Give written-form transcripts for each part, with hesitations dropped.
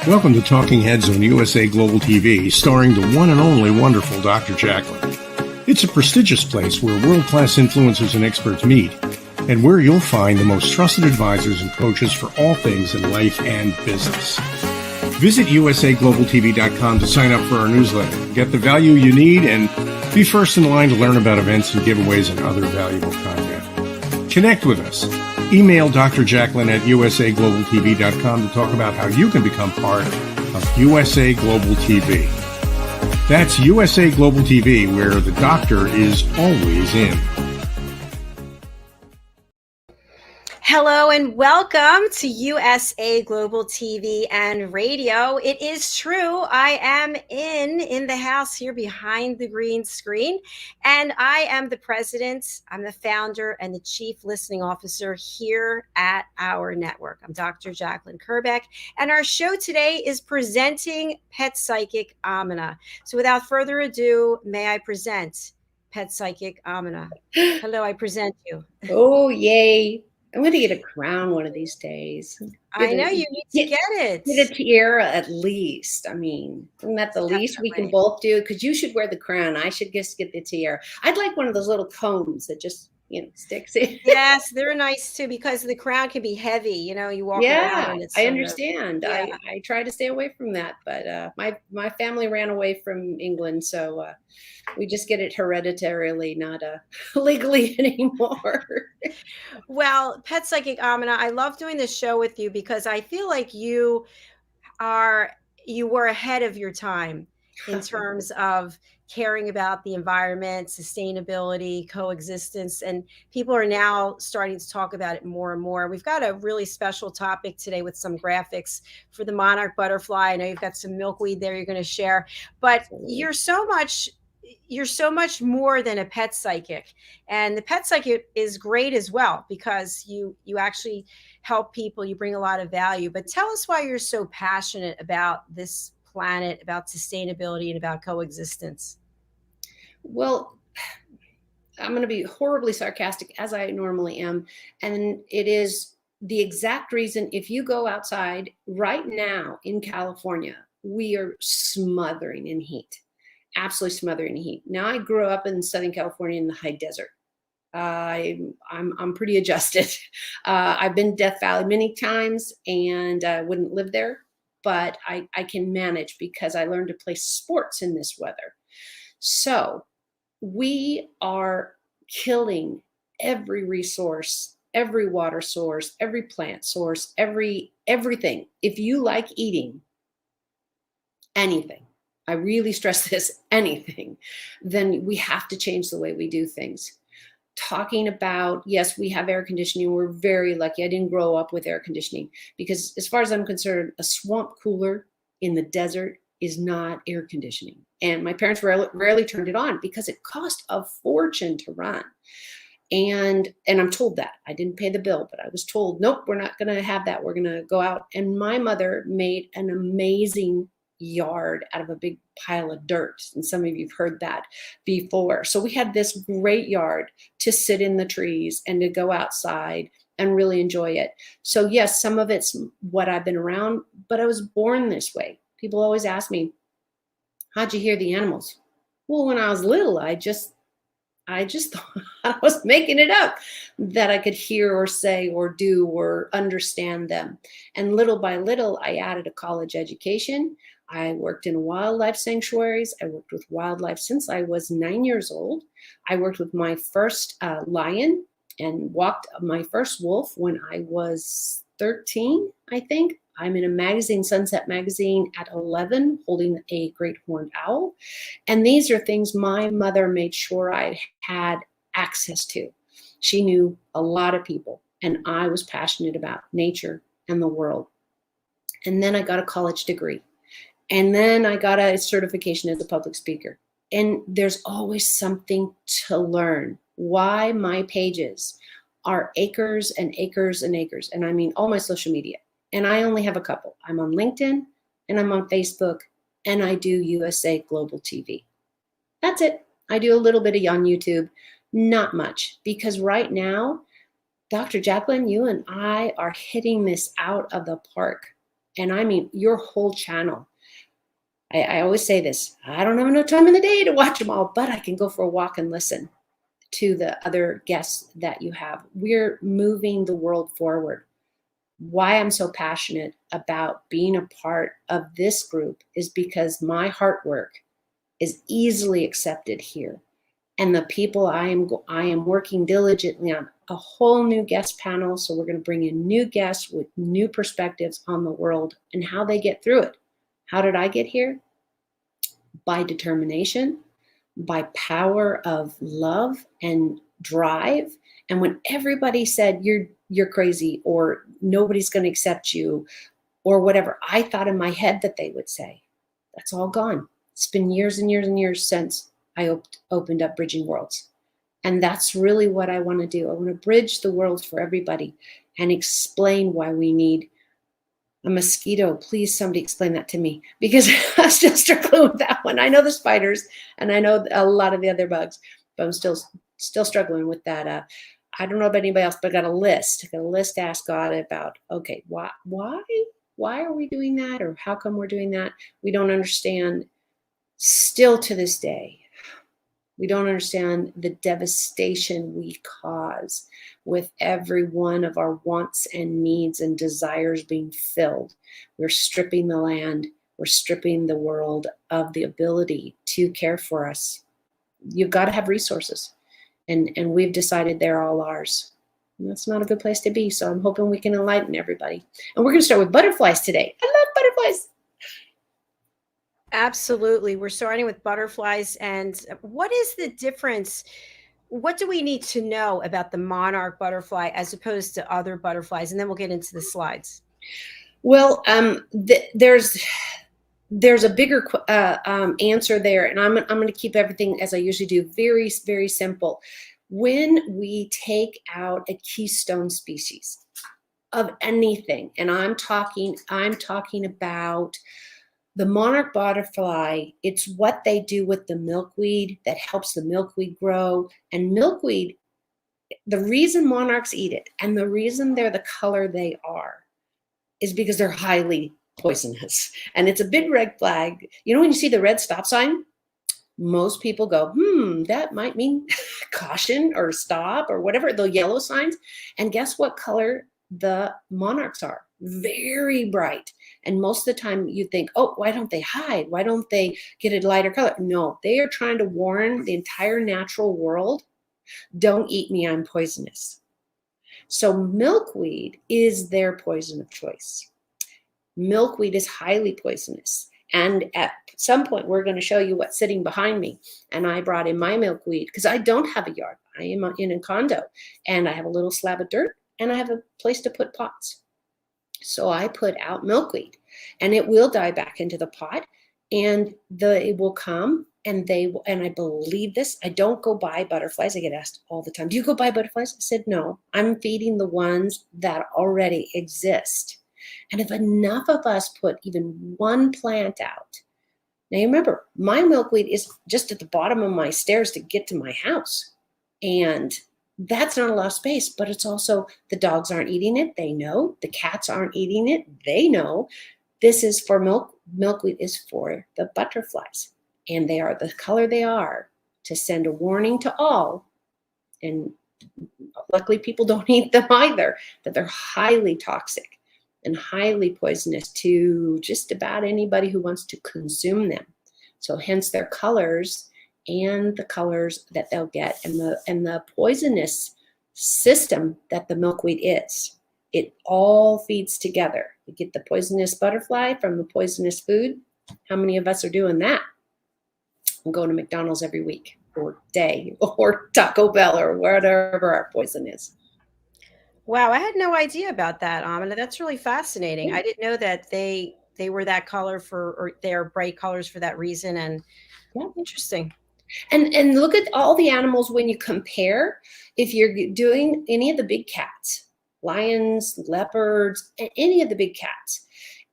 Welcome to Talking Heads on USA Global TV, starring the one and only wonderful Dr. JACALYN. It's a prestigious place where world-class influencers and experts meet, and where you'll find the most trusted advisors and coaches for all things in life and business. Visit usaglobaltv.com to sign up for our newsletter, get the value you need, and be first in line to learn about events and giveaways and other valuable content. Connect with us. Email Dr. JACALYN at usaglobaltv.com to talk about how you can become part of USA Global TV. That's USA Global TV, where the doctor is always in. Hello and welcome to USA Global TV and Radio. It is true, I am in the house here behind the green screen, and I am the president, I'm the founder and the chief listening officer here at our network. I'm Dr. JACALYN KERBECK, and our show today is presenting Pet Psychic Amina. So without further ado, may I present Pet Psychic Amina. Hello, I present you. Oh, yay. I'm going to get a crown one of these days. I know you need to get it. Get a tiara at least. I mean, isn't that the least we can both do? Because you should wear the crown. I should just get the tiara. I'd like one of those little combs that just, sticks in. Yes, they're nice too, because the crown can be heavy. You walk around. And it's I understand. Yeah. I try to stay away from that, but my family ran away from England, so we just get it hereditarily, not legally anymore. Well, Pet Psychic Amina, I love doing this show with you because I feel like you were ahead of your time in terms of caring about the environment, sustainability, coexistence, and people are now starting to talk about it more and more. We've got a really special topic today with some graphics for the Monarch butterfly. I know you've got some milkweed there you're going to share, but you're so much more than a pet psychic, and the pet psychic is great as well because you actually help people, you bring a lot of value. But tell us why you're so passionate about this planet, about sustainability, and about coexistence. Well, I'm going to be horribly sarcastic, as I normally am, and it is the exact reason. If you go outside right now in California, we are smothering in heat. Absolutely smothering in heat. Now, I grew up in Southern California in the high desert. I'm pretty adjusted. I've been Death Valley many times, and I wouldn't live there, but I can manage because I learned to play sports in this weather. So we are killing every resource, every water source, every plant source, everything. If you like eating anything, I really stress this, anything, then we have to change the way we do things. Talking about, yes, we have air conditioning. We're very lucky. I didn't grow up with air conditioning because as far as I'm concerned, a swamp cooler in the desert is not air conditioning. And my parents rarely turned it on because it cost a fortune to run. And I'm told that. I didn't pay the bill, but I was told, nope, we're not going to have that. We're going to go out. And my mother made an amazing yard out of a big pile of dirt. And some of you've heard that before. So we had this great yard to sit in the trees and to go outside and really enjoy it. So yes, some of it's what I've been around, but I was born this way. People always ask me, how'd you hear the animals? Well, when I was little, I just thought I was making it up that I could hear or say or do or understand them. And little by little, I added a college education. I worked in wildlife sanctuaries. I worked with wildlife since I was 9 years old. I worked with my first lion and walked my first wolf when I was 13, I think. I'm in a magazine, Sunset Magazine, at 11, holding a great horned owl. And these are things my mother made sure I had access to. She knew a lot of people, and I was passionate about nature and the world. And then I got a college degree. And then I got a certification as a public speaker. And there's always something to learn. Why my pages are acres and acres and acres. And I mean all my social media. And I only have a couple. I'm on LinkedIn and I'm on Facebook and I do USA Global TV. That's it. I do a little bit on YouTube, not much, because right now, Dr. JACALYN, you and I are hitting this out of the park. And I mean your whole channel. I always say this, I don't have enough time in the day to watch them all, but I can go for a walk and listen to the other guests that you have. We're moving the world forward. Why I'm so passionate about being a part of this group is because my heart work is easily accepted here. And the people I am working diligently on a whole new guest panel. So we're going to bring in new guests with new perspectives on the world and how they get through it. How did I get here? By determination, by power of love and drive. And when everybody said you're crazy or nobody's going to accept you or whatever I thought in my head that they would say, that's all gone. It's been years and years and years since I opened up Bridging Worlds. And that's really what I want to do. I want to bridge the world for everybody and explain why we need a mosquito. Please, somebody explain that to me, because I'm still struggling with that one. I know the spiders and I know a lot of the other bugs, but I'm still struggling with that. I don't know about anybody else, but I got a list. I got a list to ask God about, okay, why are we doing that? Or how come we're doing that? We don't understand still to this day. We don't understand the devastation we cause with every one of our wants and needs and desires being filled. We're stripping the land. We're stripping the world of the ability to care for us. You've got to have resources. And we've decided they're all ours. And that's not a good place to be. So I'm hoping we can enlighten everybody. And we're going to start with butterflies today. I love butterflies. Absolutely. We're starting with butterflies. And what is the difference? What do we need to know about the monarch butterfly as opposed to other butterflies? And then we'll get into the slides. Well, there's a bigger answer there. And I'm going to keep everything as I usually do, very, very simple. When we take out a keystone species of anything, and I'm talking about the monarch butterfly, it's what they do with the milkweed that helps the milkweed grow. And milkweed, the reason monarchs eat it and the reason they're the color they are is because they're highly poisonous. And it's a big red flag. You know, when you see the red stop sign, most people go, that might mean caution or stop or whatever, the yellow signs. And guess what color the monarchs are? Very bright. And most of the time you think, oh, why don't they hide? Why don't they get a lighter color? No, they are trying to warn the entire natural world, don't eat me, I'm poisonous. So milkweed is their poison of choice. Milkweed is highly poisonous. And at some point, we're going to show you what's sitting behind me. And I brought in my milkweed because I don't have a yard. I am in a condo and I have a little slab of dirt and I have a place to put pots. So I put out milkweed and it will die back into the pot and it will come and I believe this. I don't go buy butterflies. I get asked all the time, do you go buy butterflies? I said, no, I'm feeding the ones that already exist. And if enough of us put even one plant out, now you remember, my milkweed is just at the bottom of my stairs to get to my house. And that's not a lot of space, but it's also the dogs aren't eating it. They know. The cats aren't eating it. They know. This is for milkweed is for the butterflies. And they are the color they are to send a warning to all. And luckily people don't eat them either, that they're highly toxic and highly poisonous to just about anybody who wants to consume them. So hence their colors and the colors that they'll get and the poisonous system that the milkweed is. It all feeds together. You get the poisonous butterfly from the poisonous food. How many of us are doing that? I'm going to McDonald's every week or day or Taco Bell or whatever our poison is. Wow, I had no idea about that, Amina. That's really fascinating. I didn't know that they were that color or they're bright colors for that reason. And interesting. And look at all the animals when you compare, if you're doing any of the big cats, lions, leopards, any of the big cats.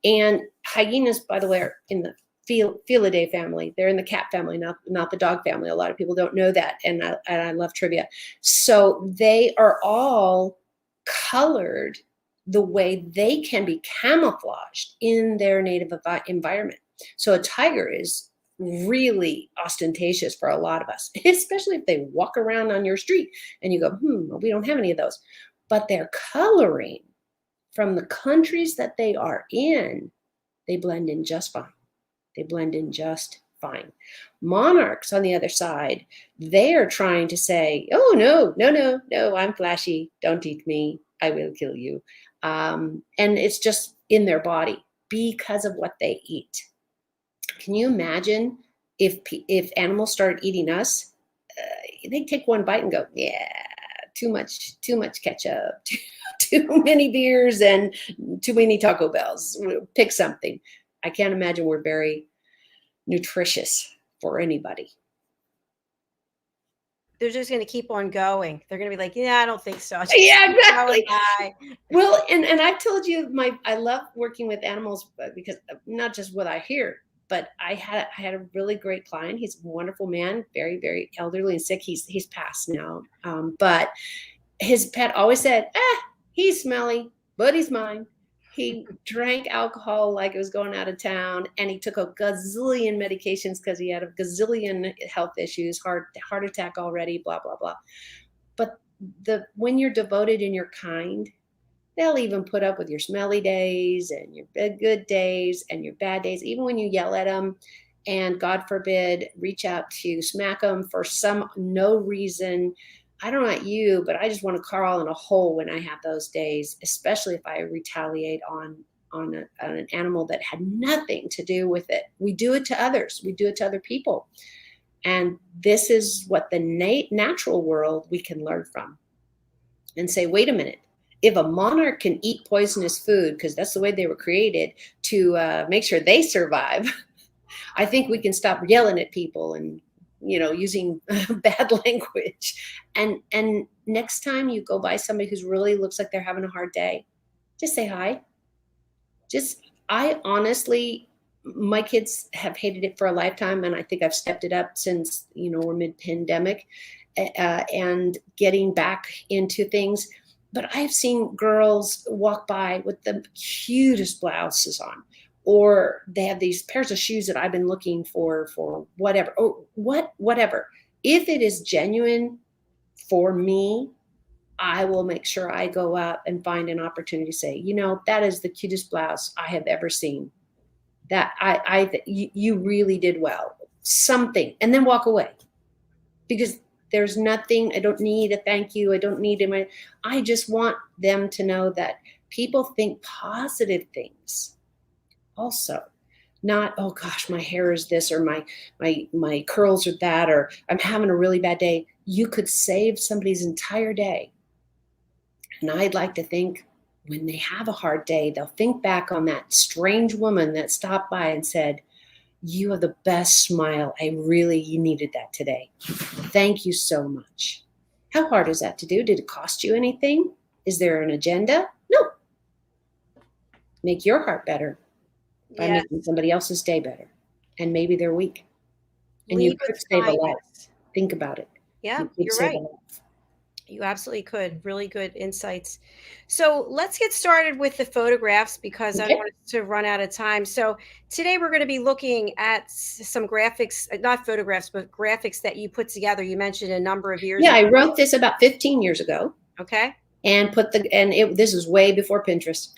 And hyenas, by the way, are in the Felidae family. They're in the cat family, not the dog family. A lot of people don't know that. And I love trivia. So they are all colored the way they can be camouflaged in their native environment. So a tiger is really ostentatious for a lot of us, especially if they walk around on your street and you go, well, we don't have any of those. But their coloring from the countries that they are in, they blend in just fine. They blend in just fine. Monarchs, on the other side, they are trying to say, oh, no, I'm flashy. Don't eat me. I will kill you. And it's just in their body because of what they eat. Can you imagine if animals started eating us? They take one bite and go, yeah, too much ketchup, too many beers, and too many Taco Bells. Pick something. I can't imagine we're very nutritious for anybody. They're just going to keep on going. They're going to be like, yeah, I don't think so. Yeah, exactly. Well, and I've told you, I love working with animals because not just what I hear, but I had a really great client. He's a wonderful man, very, very elderly and sick. He's passed now. But his pet always said, he's smelly, but he's mine. He drank alcohol like it was going out of town, and he took a gazillion medications because he had a gazillion health issues, heart attack already, blah, blah, blah. But when you're devoted and you're kind, they'll even put up with your smelly days and your good days and your bad days, even when you yell at them and, God forbid, reach out to smack them for no reason. I don't know about you, but I just want to crawl in a hole when I have those days, especially if I retaliate on an animal that had nothing to do with it. We do it to others. We do it to other people. And this is what the natural world we can learn from and say, wait a minute. If a monarch can eat poisonous food, because that's the way they were created to make sure they survive, I think we can stop yelling at people and using bad language. And next time you go by somebody who's really looks like they're having a hard day, just say hi. I honestly, my kids have hated it for a lifetime, and I think I've stepped it up since, we're mid-pandemic and getting back into things. But I've seen girls walk by with the cutest blouses on, or they have these pairs of shoes that I've been looking for whatever, or whatever. If it is genuine for me, I will make sure I go up and find an opportunity to say, that is the cutest blouse I have ever seen. That you really did well. Something, and then walk away, because there's nothing. I don't need a thank you. I don't need him. I just want them to know that people think positive things. Also, not, oh gosh, my hair is this, or my curls are that, or I'm having a really bad day. You could save somebody's entire day. And I'd like to think when they have a hard day, they'll think back on that strange woman that stopped by and said, you have the best smile. You needed that today. Thank you so much. How hard is that to do? Did it cost you anything? Is there an agenda? No. Make your heart better by making somebody else's day better, and maybe their week. And you could save a life. Think about it. Yeah, you're right. You absolutely could. Really good insights. So let's get started with the photographs, because I don't want to run out of time. So today we're going to be looking at some graphics, not photographs, but graphics that you put together. You mentioned a number of years ago. I wrote this about 15 years ago. Okay. And this is way before Pinterest.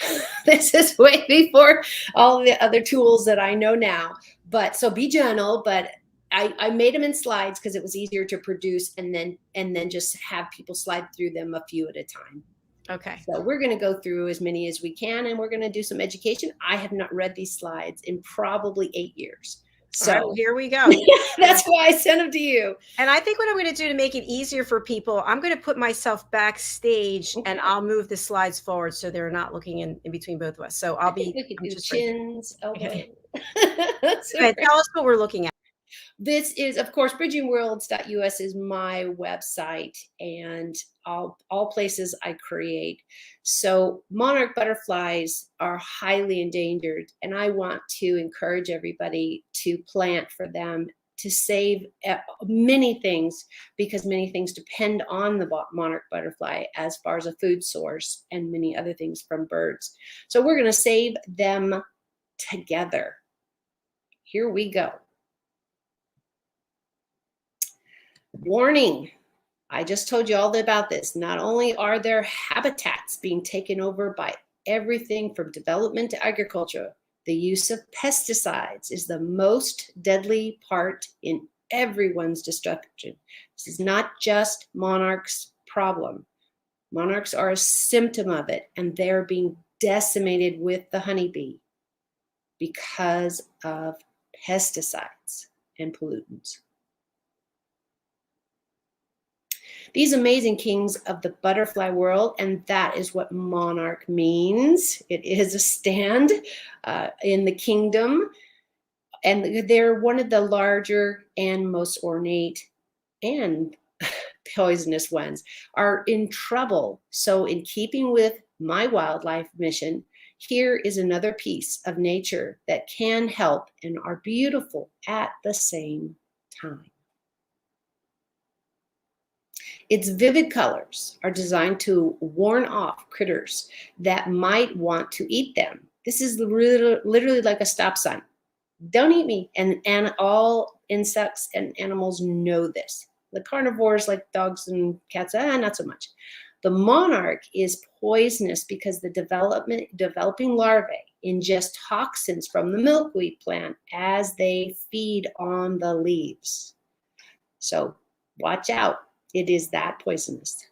This is way before all the other tools that I know now. But so be gentle, but I made them in slides because it was easier to produce and then just have people slide through them a few at a time. Okay. So we're going to go through as many as we can, and we're going to do some education. I have not read these slides in probably 8 years. So here we go. That's why I sent them to you. And I think what I'm going to do to make it easier for people, I'm going to put myself backstage and I'll move the slides forward so they're not looking in between both of us. So I'll be just chins. Okay. Tell us what we're looking at. This is, of course, bridgingworlds.us is my website, and all places I create. So monarch butterflies are highly endangered, and I want to encourage everybody to plant for them to save many things, because many things depend on the monarch butterfly as far as a food source and many other things from birds. So we're going to save them together. Here we go. Warning. I just told you all about this. Not only are their habitats being taken over by everything from development to agriculture, the use of pesticides is the most deadly part in everyone's destruction. This is not just monarchs' problem. Monarchs are a symptom of it, and they're being decimated with the honeybee because of pesticides and pollutants. These amazing kings of the butterfly world, and that is what monarch means. It is a stand in the kingdom, and they're one of the larger and most ornate and poisonous ones, are in trouble. So in keeping with my wildlife mission, here is another piece of nature that can help and are beautiful at the same time. Its vivid colors are designed to warn off critters that might want to eat them. This is literally like a stop sign. Don't eat me. And all insects and animals know this. The carnivores like dogs and cats, not so much. The monarch is poisonous because the developing larvae ingest toxins from the milkweed plant as they feed on the leaves. So watch out. It is that poisonous.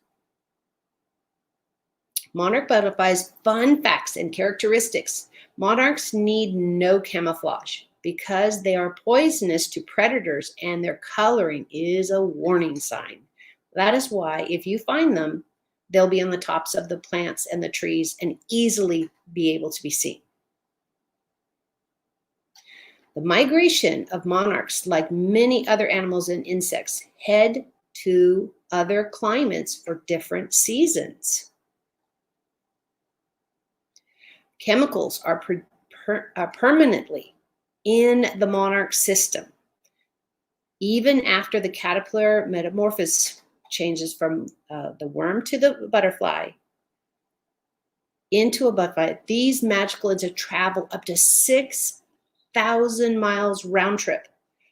Monarch butterflies, fun facts and characteristics. Monarchs need no camouflage because they are poisonous to predators, and their coloring is a warning sign. That is why if you find them, they'll be on the tops of the plants and the trees and easily be able to be seen. The migration of monarchs, like many other animals and insects, head to other climates for different seasons. Chemicals are permanently in the monarch system. Even after the caterpillar metamorphosis changes from the worm to the butterfly into a butterfly, these magical insects travel up to 6,000 miles round trip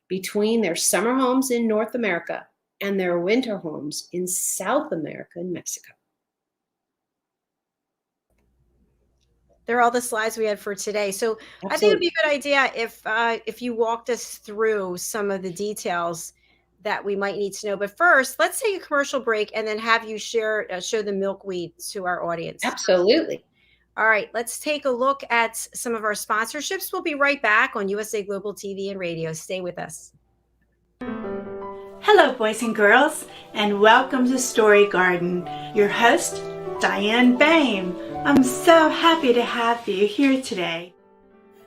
between their summer homes in North America and their winter homes in South America and Mexico. They're all the slides we had for today. So Absolutely. I think it'd be a good idea if you walked us through some of the details that we might need to know. But first, let's take a commercial break and then have you show the milkweed to our audience. Absolutely. All right, let's take a look at some of our sponsorships. We'll be right back on USA Global TV and Radio. Stay with us. Hello, boys and girls, and welcome to Story Garden. Your host, Diane Boehm. I'm so happy to have you here today.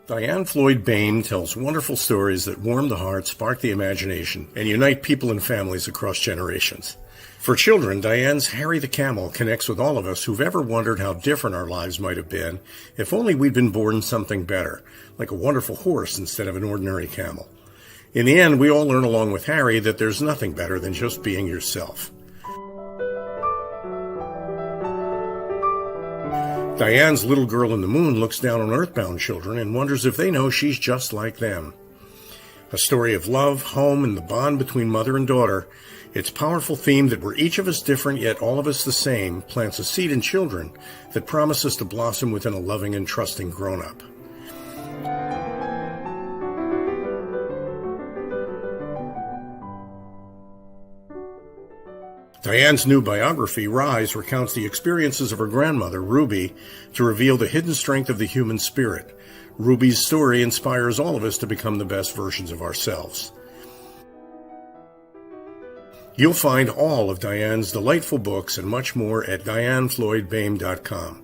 Diane Floyd Boehm tells wonderful stories that warm the heart, spark the imagination, and unite people and families across generations. For children, Diane's Harry the Camel connects with all of us who've ever wondered how different our lives might have been if only we'd been born something better, like a wonderful horse instead of an ordinary camel. In the end, we all learn along with Harry that there's nothing better than just being yourself. Diane's Little Girl in the Moon looks down on earthbound children and wonders if they know she's just like them. A story of love, home, and the bond between mother and daughter, its powerful theme that we're each of us different yet all of us the same plants a seed in children that promises to blossom within a loving and trusting grown-up. Diane's new biography, Rise, recounts the experiences of her grandmother, Ruby, to reveal the hidden strength of the human spirit. Ruby's story inspires all of us to become the best versions of ourselves. You'll find all of Diane's delightful books and much more at dianefloydboehm.com.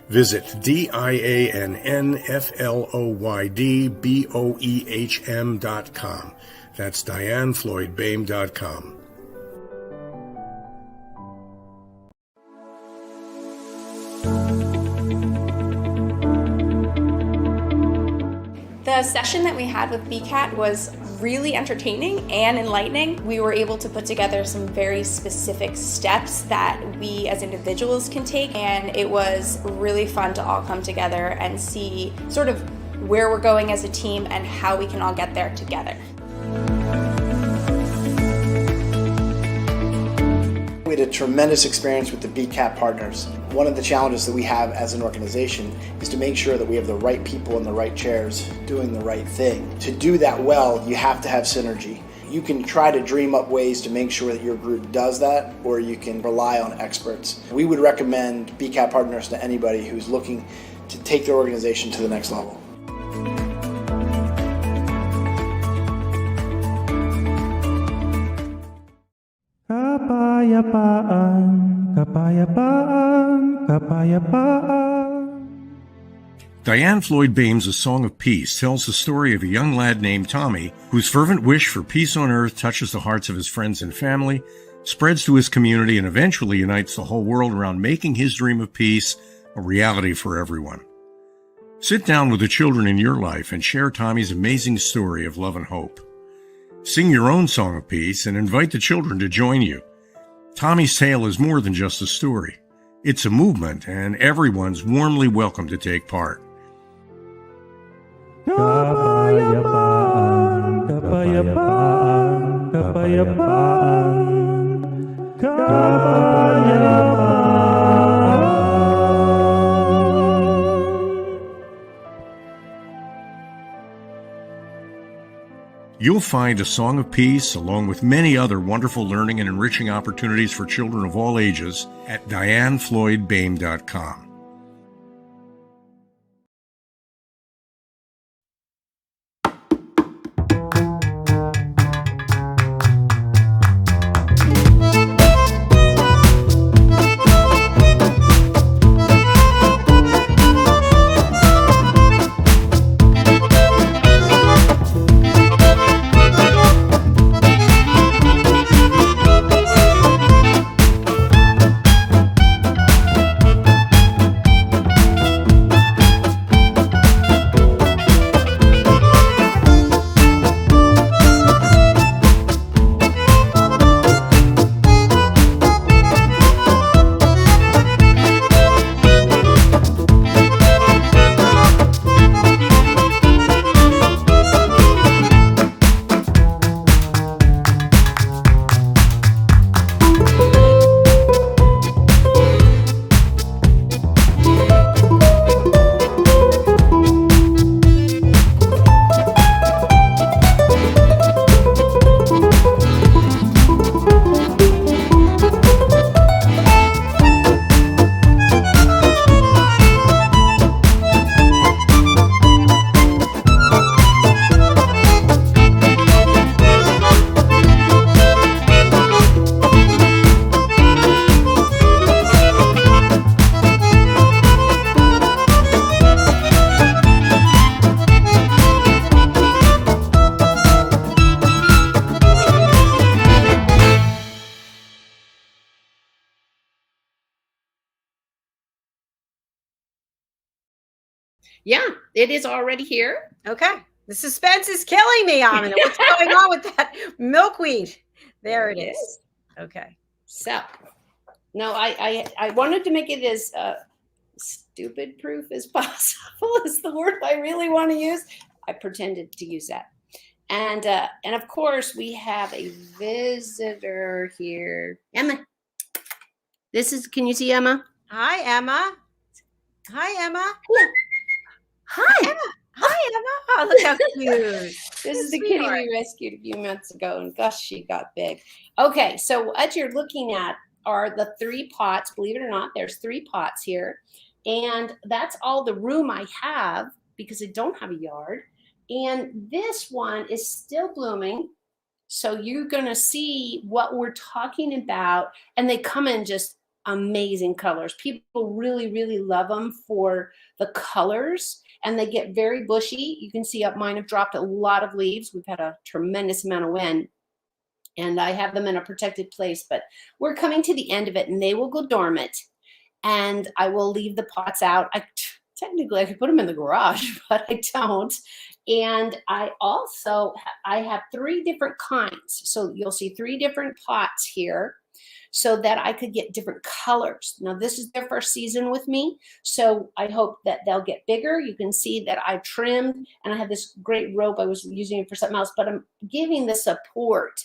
Visit dianefloydboehm.com. That's dianefloydboehm.com. The The session that we had with BCAT was really entertaining and enlightening. We were able to put together some very specific steps that we as individuals can take, and it was really fun to all come together and see sort of where we're going as a team and how we can all get there together. We had a tremendous experience with the BCAT partners. One of the challenges that we have as an organization is to make sure that we have the right people in the right chairs doing the right thing. To do that well, you have to have synergy. You can try to dream up ways to make sure that your group does that, or you can rely on experts. We would recommend BCAT partners to anybody who's looking to take their organization to the next level. Kapayapaan, kapayapaan, kapayapaan. Diane Floyd Bame's A Song of Peace tells the story of a young lad named Tommy whose fervent wish for peace on earth touches the hearts of his friends and family, spreads to his community, and eventually unites the whole world around making his dream of peace a reality for everyone. Sit down with the children in your life and share Tommy's amazing story of love and hope. Sing your own song of peace and invite the children to join you. Tommy's tale is more than just a story. It's a movement, and everyone's warmly welcome to take part. Kapayapaan, kapayapaan, kapayapaan, kapayapaan. You'll find A Song of Peace, along with many other wonderful learning and enriching opportunities for children of all ages, at DianeFloydBame.com. Yeah, it is already here. Okay. The suspense is killing me, Amina. What's going on with that milkweed? There it is. Okay. So, no, I wanted to make it as stupid proof as possible is the word I really want to use. I pretended to use that. And of course, we have a visitor here. Emma. This is, can you see Emma? Hi, Emma. Hi, Emma. Hello. Hi. Emma. Hi, Emma. Oh, look how cute. This is the kitty we rescued a few months ago, and gosh, she got big. Okay, so what you're looking at are the 3 pots. Believe it or not, there's 3 pots here. And that's all the room I have because I don't have a yard. And this one is still blooming. So you're going to see what we're talking about. And they come in just amazing colors. People really, really love them for the colors. And they get very bushy. You can see up mine have dropped a lot of leaves. We've had a tremendous amount of wind. And I have them in a protected place. But we're coming to the end of it. And they will go dormant. And I will leave the pots out. Technically, I could put them in the garage, but I don't. And I also, I have 3 different kinds. So you'll see 3 different pots here so that I could get different colors. Now this is their first season with me, so I hope that they'll get bigger. You can see that I trimmed, and I have this great rope. I was using it for something else, but I'm giving the support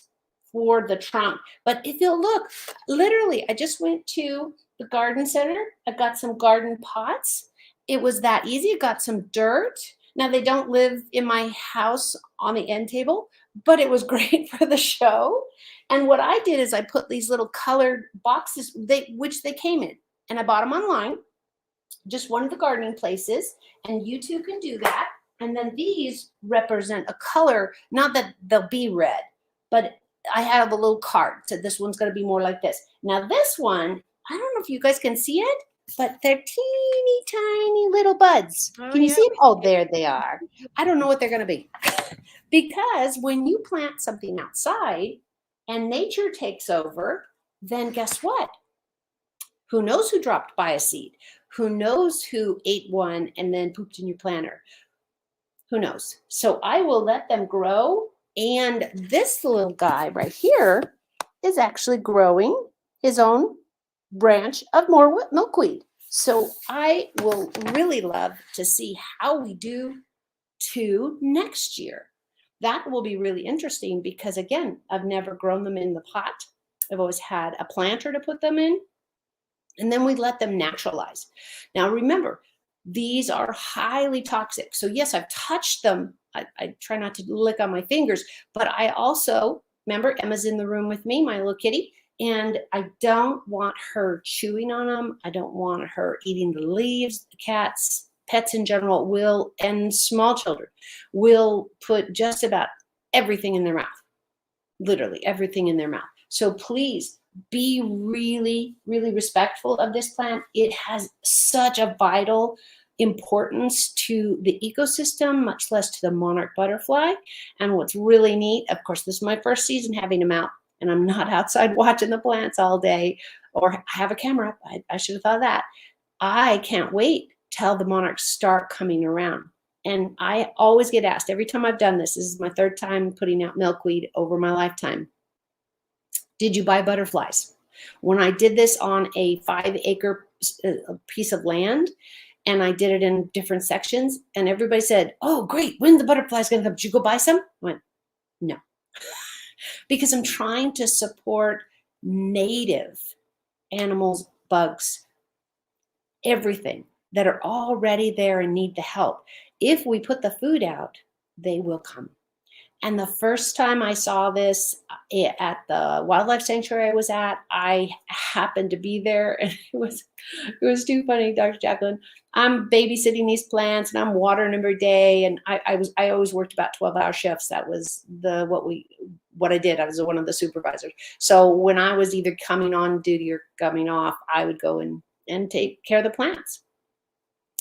for the trunk. But if you'll look, literally, I just went to the garden center. I got some garden pots. It was that easy. I got some dirt. Now they don't live in my house on the end table, but it was great for the show. And what I did is I put these little colored boxes, which they came in, and I bought them online, just one of the gardening places, and you too can do that. And then these represent a color, not that they'll be red, but I have a little card. So this one's going to be more like this. Now this one, I don't know if you guys can see it, but they're teeny tiny little buds. Can you see them? Oh, there they are. I don't know what they're going to be. Because when you plant something outside and nature takes over, then guess what? Who knows who dropped by a seed? Who knows who ate one and then pooped in your planter? Who knows? So I will let them grow. And this little guy right here is actually growing his own branch of more milkweed. So I will really love to see how we do to next year. That will be really interesting because, again, I've never grown them in the pot. I've always had a planter to put them in, and then we let them naturalize. Now, remember, these are highly toxic. So yes, I've touched them. I try not to lick on my fingers, but I also, remember, Emma's in the room with me, my little kitty, and I don't want her chewing on them. I don't want her eating the leaves. The cats, pets in general will, and small children will put just about everything in their mouth, literally everything in their mouth. So please be really, really respectful of this plant. It has such a vital importance to the ecosystem, much less to the monarch butterfly. And what's really neat, of course, this is my first season having them out, and I'm not outside watching the plants all day or have a camera. I should have thought of that. I can't wait till the monarchs start coming around. And I always get asked, every time I've done this is my 3rd time putting out milkweed over my lifetime, did you buy butterflies? When I did this on a 5-acre piece of land, and I did it in different sections, and everybody said, oh, great, when the butterflies gonna come? Did you go buy some? I went, no. Because I'm trying to support native animals, bugs, everything that are already there and need the help. If we put the food out, they will come. And the first time I saw this at the wildlife sanctuary I was at, I happened to be there, and it was too funny, Dr. JACALYN. I'm babysitting these plants and I'm watering them every day, and I always worked about 12-hour shifts. That was what I did. I was one of the supervisors. So when I was either coming on duty or coming off, I would go and take care of the plants.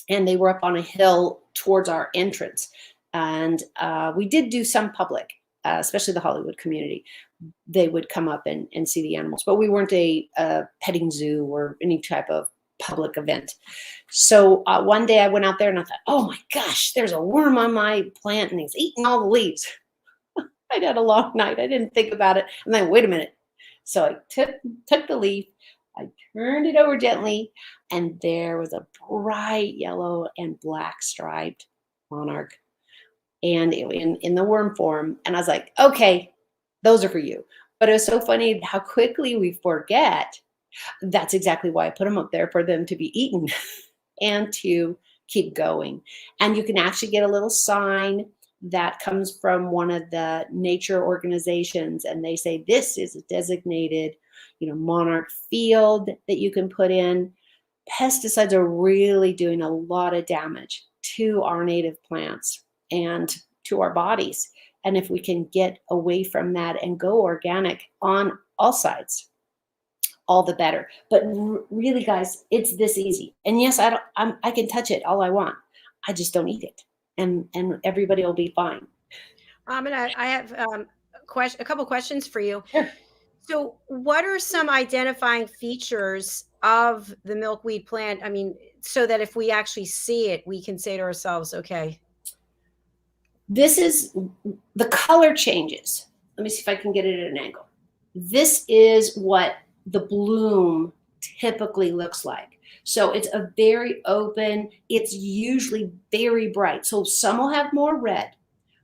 And they were up on a hill towards our entrance. And we did do some public, especially the Hollywood community. They would come up and see the animals, but we weren't a petting zoo or any type of public event. So one day I went out there and I thought, oh my gosh, there's a worm on my plant and he's eating all the leaves. I'd had a long night. I didn't think about it. And then, wait a minute. So I took the leaf, I turned it over gently, and there was a bright yellow and black striped monarch. And in the worm form. And I was like, okay, those are for you. But it was so funny how quickly we forget. That's exactly why I put them up there, for them to be eaten and to keep going. And you can actually get a little sign that comes from one of the nature organizations. And they say, this is a designated, monarch field that you can put in. Pesticides are really doing a lot of damage to our native plants and to our bodies. And if we can get away from that and go organic on all sides, all the better. But really, guys, it's this easy. And yes, I can touch it all I want. I just don't eat it, and everybody will be fine. Amina, I have a couple questions for you. Sure. So what are some identifying features of the milkweed plant? I mean, so that if we actually see it, we can say to ourselves, okay. This is, the color changes. Let me see if I can get it at an angle. This is what the bloom typically looks like. So it's a very open, it's usually very bright. So some will have more red,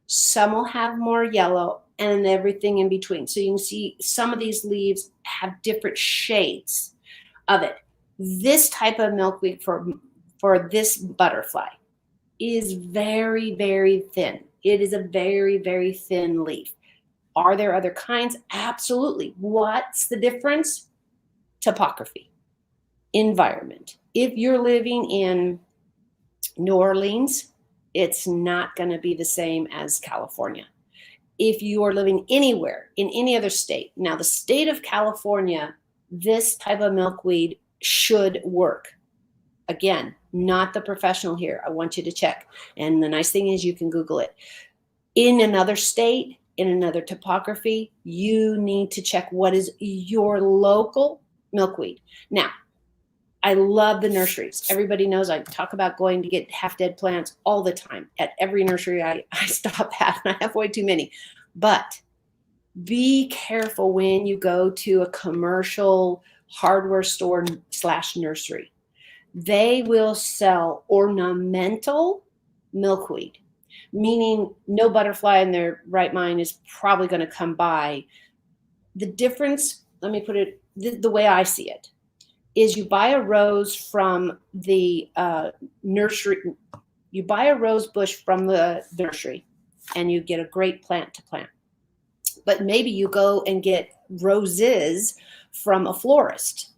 some will have more yellow, and everything in between. So you can see some of these leaves have different shades of it. This type of milkweed for this butterfly is very, very thin. It is a very, very thin leaf. Are there other kinds? Absolutely. What's the difference? Topography, environment. If you're living in New Orleans, it's not going to be the same as California. If you are living anywhere in any other state, now the state of California, this type of milkweed should work. Again, not the professional here. I want you to check. And the nice thing is you can Google it. In another state, in another topography, you need to check what is your local milkweed. Now, I love the nurseries. Everybody knows I talk about going to get half-dead plants all the time. At every nursery I stop at, and I have way too many. But be careful when you go to a commercial hardware store / nursery. They will sell ornamental milkweed, meaning no butterfly in their right mind is probably going to come by. The difference, let me put it the way I see it, is you buy a rose from the nursery, you buy a rose bush from the nursery and you get a great plant to plant. But maybe you go and get roses from a florist.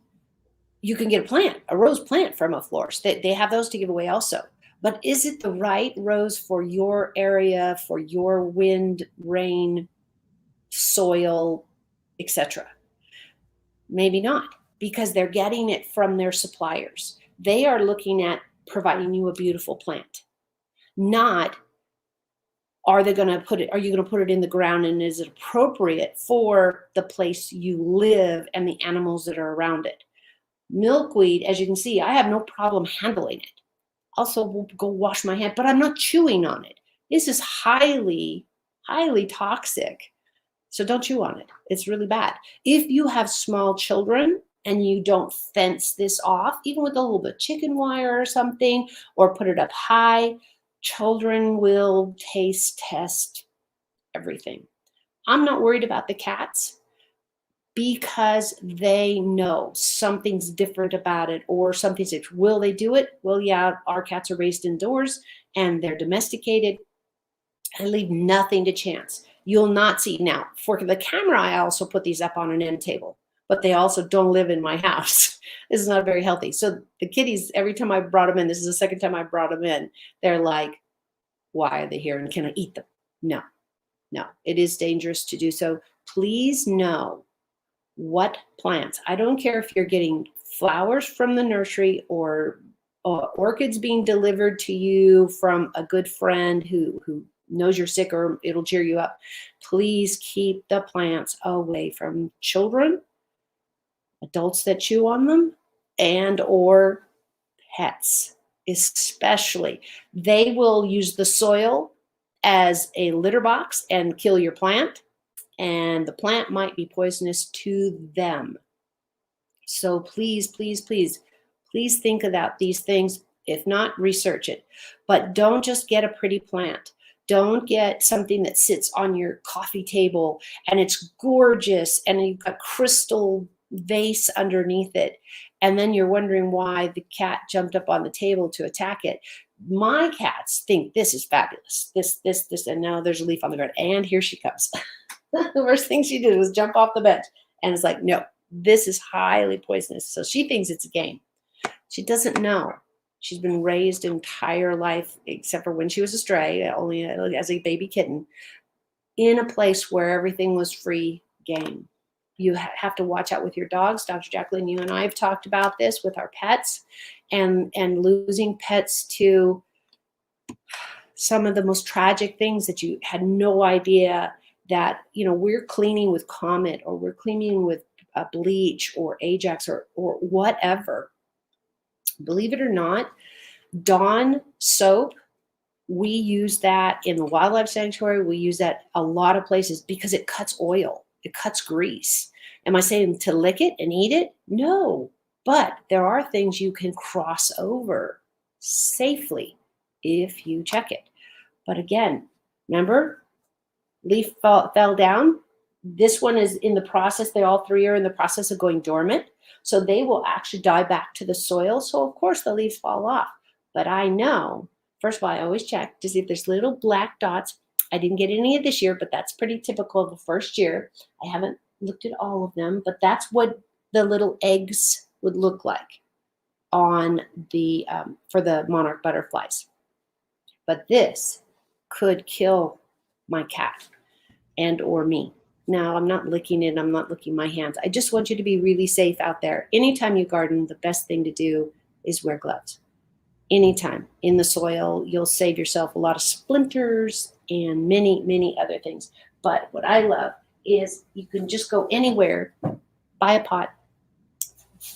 You can get a rose plant from a florist. They have those to give away also. But is it the right rose for your area, for your wind, rain, soil, etc.? Maybe not, because they're getting it from their suppliers. They are looking at providing you a beautiful plant, not are you going to put it in the ground, and is it appropriate for the place you live and the animals that are around it? Milkweed, as you can see, I have no problem handling it. Also, will go wash my hand, but I'm not chewing on it. This is highly, highly toxic. So don't chew on it. It's really bad. If you have small children and you don't fence this off, even with a little bit of chicken wire or something, or put it up high, children will taste test everything. I'm not worried about the cats because they know something's different about it, or something's, will they do it? Well, yeah, our cats are raised indoors and they're domesticated. I leave nothing to chance. You'll not see. Now, for the camera, I also put these up on an end table, but they also don't live in my house. This is not very healthy. So the kitties, every time I brought them in, this is the second time I brought them in, they're like, why are they here and can I eat them? No, it is dangerous to do so. Please know what plants. I don't care if you're getting flowers from the nursery or orchids being delivered to you from a good friend who knows you're sick or it'll cheer you up. Please keep the plants away from children, adults that chew on them, and or pets especially. They will use the soil as a litter box and kill your plant, and the plant might be poisonous to them. So please, please, please, please think about these things. If not, research it. But don't just get a pretty plant. Don't get something that sits on your coffee table and it's gorgeous and you've got crystal vase underneath it. And then you're wondering why the cat jumped up on the table to attack it. My cats think this is fabulous. This, and now there's a leaf on the ground. And here she comes. The first thing she did was jump off the bench. And it's like, no, this is highly poisonous. So she thinks it's a game. She doesn't know. She's been raised entire life, except for when she was a stray, only as a baby kitten, in a place where everything was free game. You have to watch out with your dogs. Dr. Jacalyn, you and I have talked about this with our pets, and losing pets to some of the most tragic things that you had no idea that, you know, we're cleaning with Comet, or we're cleaning with bleach or Ajax or whatever. Believe it or not, Dawn soap We use that in the wildlife sanctuary. We use that a lot of places because it cuts oil. It cuts grease. Am I saying to lick it and eat it? No. But there are things you can cross over safely if you check it. But again, remember, leaf fell down. This one is in the process. They all three are in the process of going dormant. So they will actually die back to the soil. So of course the leaves fall off. But I know, first of all, I always check to see if there's little black dots. I didn't get any of this year, but that's pretty typical of the first year. I haven't looked at all of them, but that's what the little eggs would look like on the for the monarch butterflies. But this could kill my cat and or me. Now, I'm not licking it. I'm not licking my hands. I just want you to be really safe out there. Anytime you garden, the best thing to do is wear gloves. Anytime in the soil, you'll save yourself a lot of splinters and many, many other things. But what I love is you can just go anywhere, buy a pot,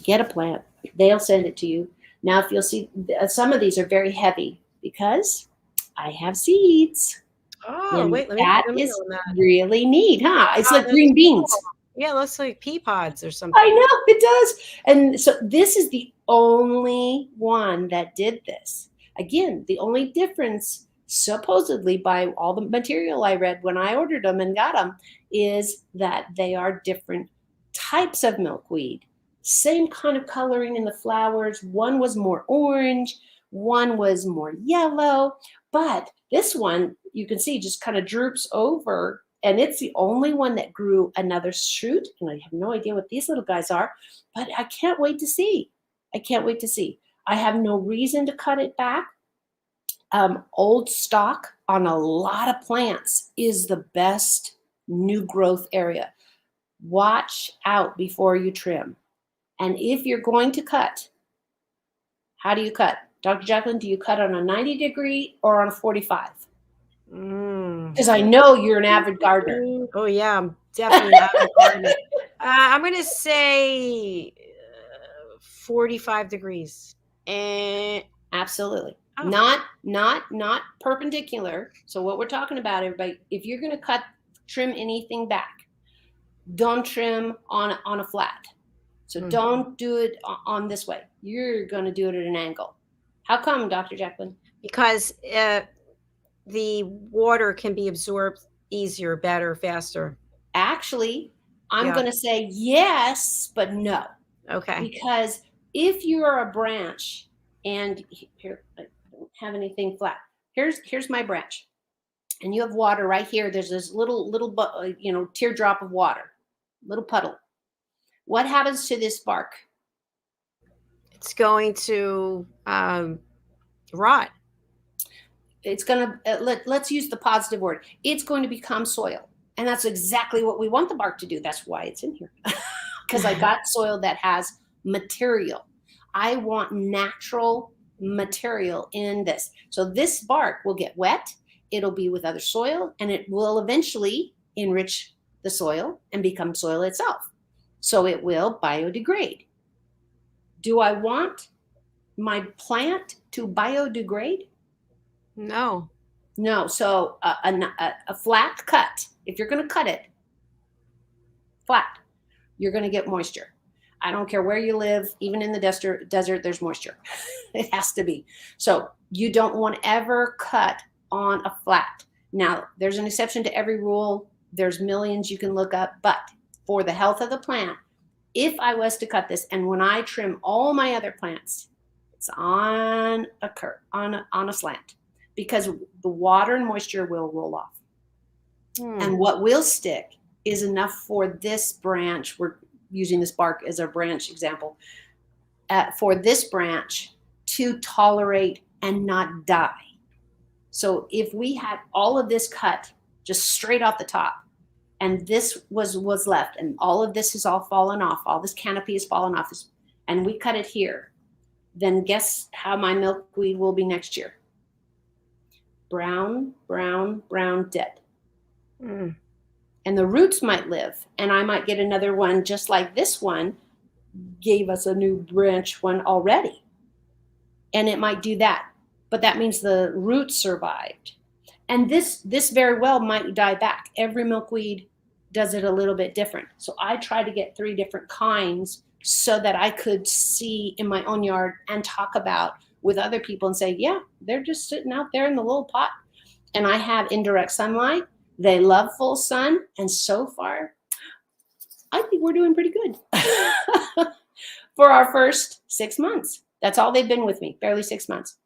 get a plant. They'll send it to you. Now, if you'll see, some of these are very heavy because I have seeds. Oh, And wait, let me is go on that. really neat, huh? It's Oh, like that's green beans. cool. Yeah, it looks like pea pods or something. I know it does. And so this is the only one that did this. Again, the only difference, supposedly by all the material I read when I ordered them and got them, is that they are different types of milkweed. Same kind of coloring in the flowers. One was more orange, one was more yellow, but this one you can see just kind of droops over, and it's the only one that grew another shoot. And I have no idea what these little guys are, but I can't wait to see. I can't wait to see. I have no reason to cut it back. Old stock on a lot of plants is the best new growth area. Watch out before you trim. And if you're going to cut, how do you cut? Dr. JACALYN, do you cut on a 90-degree or on a 45? Because I know you're an avid gardener. Oh, yeah, I'm definitely an avid gardener. I'm going to say 45 degrees. Absolutely. Oh. Not perpendicular. So what we're talking about, everybody, if you're going to trim anything back, don't trim on a flat. So don't do it on this way. You're going to do it at an angle. How come, Dr. JACALYN? Because the water can be absorbed easier, better, faster. Actually, I'm going to say yes, but no. Okay. Because if you are a branch, and here, I don't have anything flat. Here's my branch. And you have water right here. There's this little teardrop of water, little puddle. What happens to this bark? It's going to rot. It's going to, let's use the positive word. It's going to become soil. And that's exactly what we want the bark to do. That's why it's in here. Because I got soil that has material. I want natural material in this. So this bark will get wet. It'll be with other soil, and it will eventually enrich the soil and become soil itself. So it will biodegrade. Do I want my plant to biodegrade? No. No. So a flat cut, if you're going to cut it flat, you're going to get moisture. I don't care where you live, even in the desert, there's moisture. It has to be. So you don't want to ever cut on a flat. Now, there's an exception to every rule. There's millions you can look up, but for the health of the plant, if I was to cut this, and when I trim all my other plants, it's on a curve, on a slant, because the water and moisture will roll off. And what will stick is enough for this branch. We're using this bark as a branch example. For this branch to tolerate and not die. So if we had all of this cut just straight off the top, and this was left, and all of this has all fallen off, all this canopy has fallen off, and we cut it here, then guess how my milkweed will be next year? Brown, brown, brown, dead. And the roots might live, and I might get another one just like this one gave us a new branch one already. And it might do that. but that means the roots survived. And this very well might die back. Every milkweed does it a little bit different. So I try to get 3 different kinds so that I could see in my own yard and talk about with other people and say, yeah, they're just sitting out there in the little pot. And I have indirect sunlight. They love full sun. And so far, I think we're doing pretty good for our first 6 months. That's all they've been with me, barely 6 months.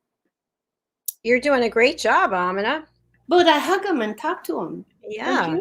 You're doing a great job, Amina. But I hug them and talk to them. Yeah.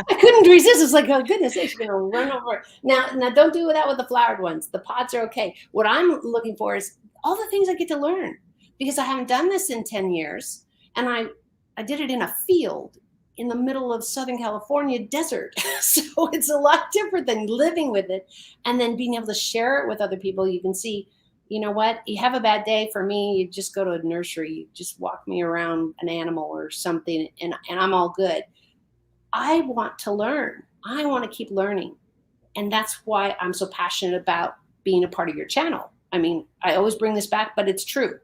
I couldn't resist. It's like, oh goodness, she's gonna run over. Now don't do that with the flowered ones. The pods are okay. What I'm looking for is all the things I get to learn, because I haven't done this in 10 years. And I did it in a field in the middle of Southern California desert. So it's a lot different than living with it and then being able to share it with other people. You can see, you know what, you have a bad day. For me, you just go to a nursery, you just walk me around an animal or something, and I'm all good. I want to learn. I want to keep learning. And that's why I'm so passionate about being a part of your channel. I mean, I always bring this back, but it's true.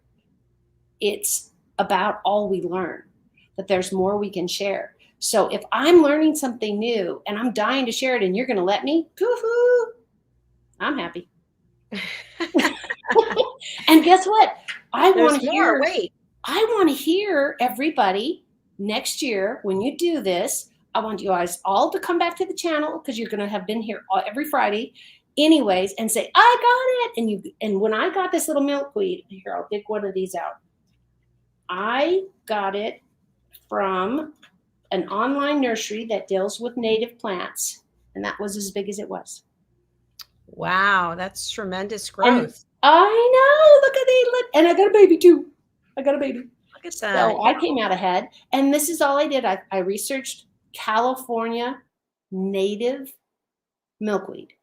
It's about all we learn, that there's more we can share. So if I'm learning something new and I'm dying to share it and you're going to let me, woo-hoo, I'm happy. And guess what? I want to hear everybody next year when you do this. I want you guys all to come back to the channel, because you're going to have been here every Friday anyways, and say, I got it. And when I got this little milkweed, here, I'll dig one of these out. I got it from an online nursery that deals with native plants, and that was as big as it was. Wow, that's tremendous growth. And I know. Look at the, and I got a baby too. I got a baby. Look at that. So I came out ahead, and this is all I did. I researched California native milkweed.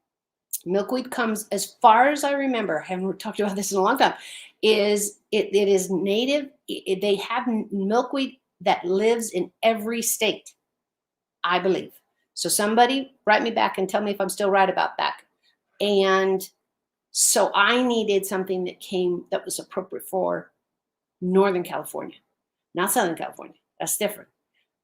Milkweed comes, as far as I remember, I haven't talked about this in a long time, it is native. They have milkweed that lives in every state, I believe. So somebody write me back and tell me if I'm still right about that. And so I needed something that was appropriate for Northern California, not Southern California. That's different.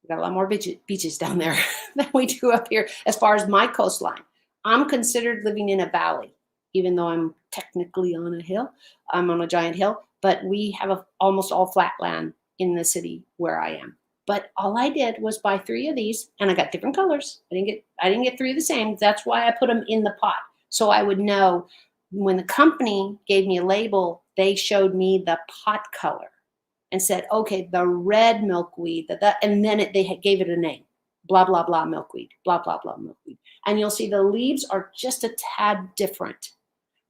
We've got a lot more beaches down there than we do up here as far as my coastline. I'm considered living in a valley, even though I'm technically on a hill. I'm on a giant hill, but we have almost all flat land in the city where I am. But all I did was buy 3 of these, and I got different colors. I didn't get 3 of the same. That's why I put them in the pot, so I would know. When the company gave me a label, they showed me the pot color and said, okay, the red milkweed, and then they gave it a name, blah, blah, blah milkweed, blah, blah, blah milkweed. And you'll see the leaves are just a tad different.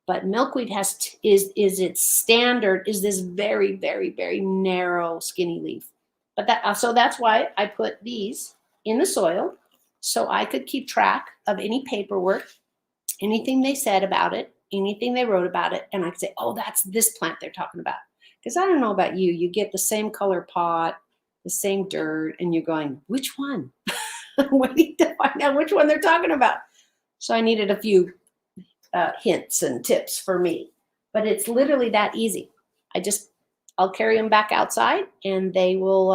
But milkweed is its standard is this very, very, very narrow, skinny leaf. But so that's why I put these in the soil, so I could keep track of any paperwork, anything they said about it, anything they wrote about it, and I could say, oh, that's this plant they're talking about. Because I don't know about you, you get the same color pot, the same dirt, and you're going, which one? We need to find out which one they're talking about. So I needed a few hints and tips for me, but it's literally that easy. I'll carry them back outside, and they will,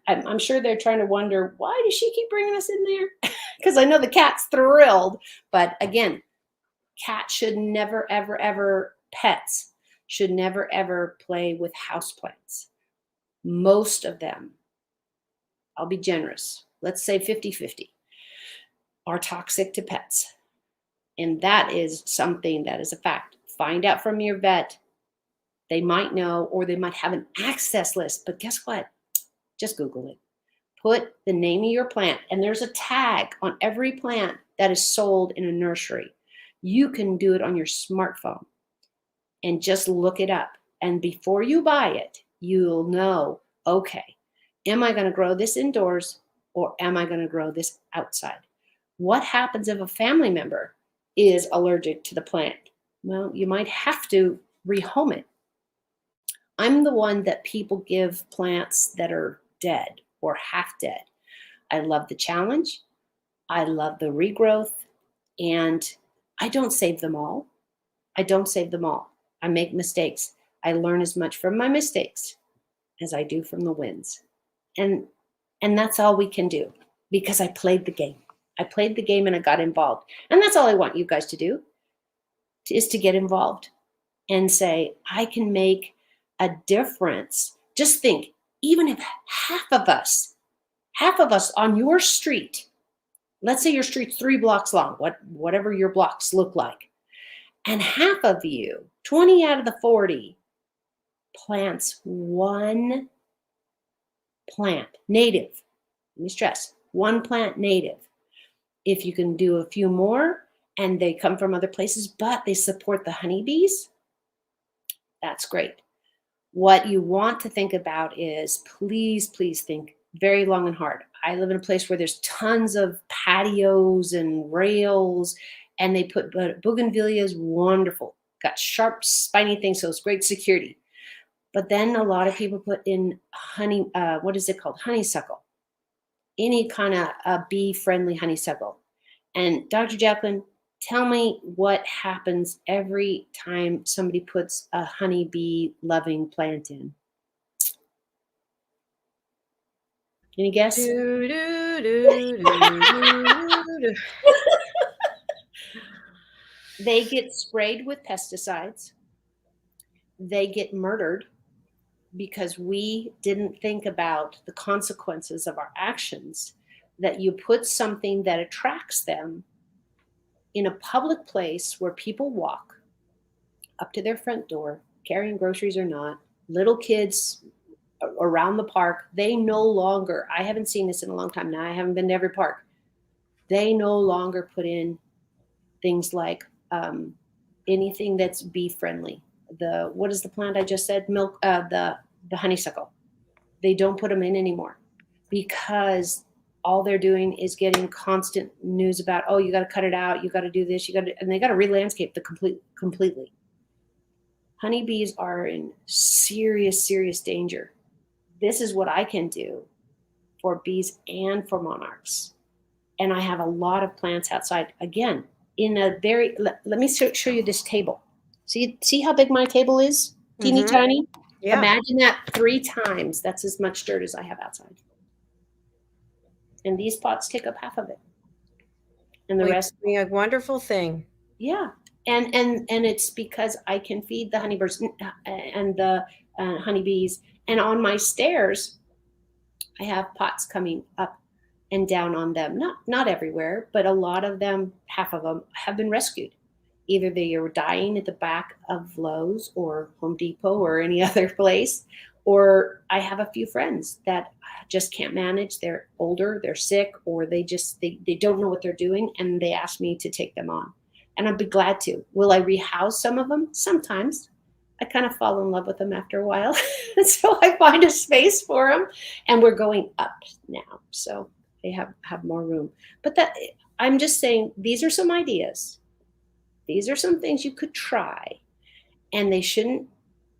I'm sure they're trying to wonder, why does she keep bringing us in there? Because I know the cat's thrilled, but again, cats should never, ever, ever, pets should never, ever play with houseplants. Most of them, I'll be generous, let's say 50-50, are toxic to pets. And that is something that is a fact. Find out from your vet. They might know, or they might have an access list, but guess what? Just Google it. Put the name of your plant, and there's a tag on every plant that is sold in a nursery. You can do it on your smartphone and just look it up. And before you buy it, you'll know, okay, am I going to grow this indoors, or am I going to grow this outside? What happens if a family member is allergic to the plant? Well, you might have to rehome it. I'm the one that people give plants that are dead or half dead. I love the challenge. I love the regrowth, and I don't save them all. I don't save them all. I make mistakes. I learn as much from my mistakes as I do from the wins. And that's all we can do, because I played the game. I played the game and I got involved. And that's all I want you guys to do, is to get involved and say, I can make a difference. Just think, even if half of us on your street, let's say your street's 3 blocks long, whatever your blocks look like, and half of you, 20 out of the 40, plants one plant, native. Let me stress, one plant native. If you can do a few more and they come from other places, but they support the honeybees, that's great. What you want to think about is, please think very long and hard. I live in a place where there's tons of patios and rails, and they put bougainvilleas, wonderful. Got sharp, spiny things, so it's great security. But then a lot of people put in honey, what is it called? Honeysuckle. Any kind of bee-friendly honeysuckle. And Dr. Jacalyn, tell me what happens every time somebody puts a honeybee-loving plant in. Any guess? Do, do, do, do, do. They get sprayed with pesticides. They get murdered because we didn't think about the consequences of our actions, that you put something that attracts them in a public place where people walk up to their front door, carrying groceries or not, little kids around the park. They no longer, I haven't seen this in a long time now, I haven't been to every park. They no longer put in things like anything that's bee friendly. What is the plant I just said? The honeysuckle. They don't put them in anymore, because all they're doing is getting constant news about, oh, you got to cut it out, you got to do this, and they got to re-landscape completely. Honeybees are in serious danger. This is what I can do for bees and for monarchs. And I have a lot of plants outside. Again, in a very, let me show you this table. See how big my table is? Teeny tiny? Yeah. Imagine that 3 times. That's as much dirt as I have outside. And these pots take up half of it. And the rest being a wonderful thing. Yeah. And it's because I can feed the honeybirds and the honeybees. And on my stairs, I have pots coming up and down on them. Not everywhere, but a lot of them, half of them, have been rescued. Either they are dying at the back of Lowe's or Home Depot or any other place, or I have a few friends that just can't manage. They're older, they're sick, or they don't know what they're doing, and they ask me to take them on. And I'd be glad to. Will I rehouse some of them? Sometimes. I kind of fall in love with them after a while. So I find a space for them, and we're going up now. So they have more room. But I'm just saying, these are some ideas. These are some things you could try, and they shouldn't,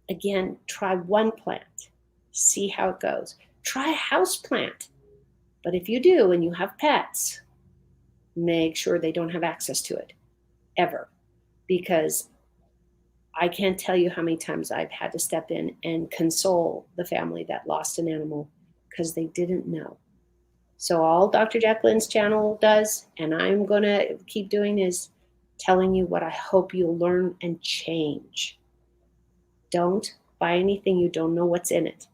again, try one plant, see how it goes. Try a house plant. But if you do and you have pets, make sure they don't have access to it ever, because I can't tell you how many times I've had to step in and console the family that lost an animal because they didn't know. So all Dr. Jacalyn's channel does, and I'm going to keep doing, is telling you what I hope you'll learn and change. Don't buy anything you don't know what's in it.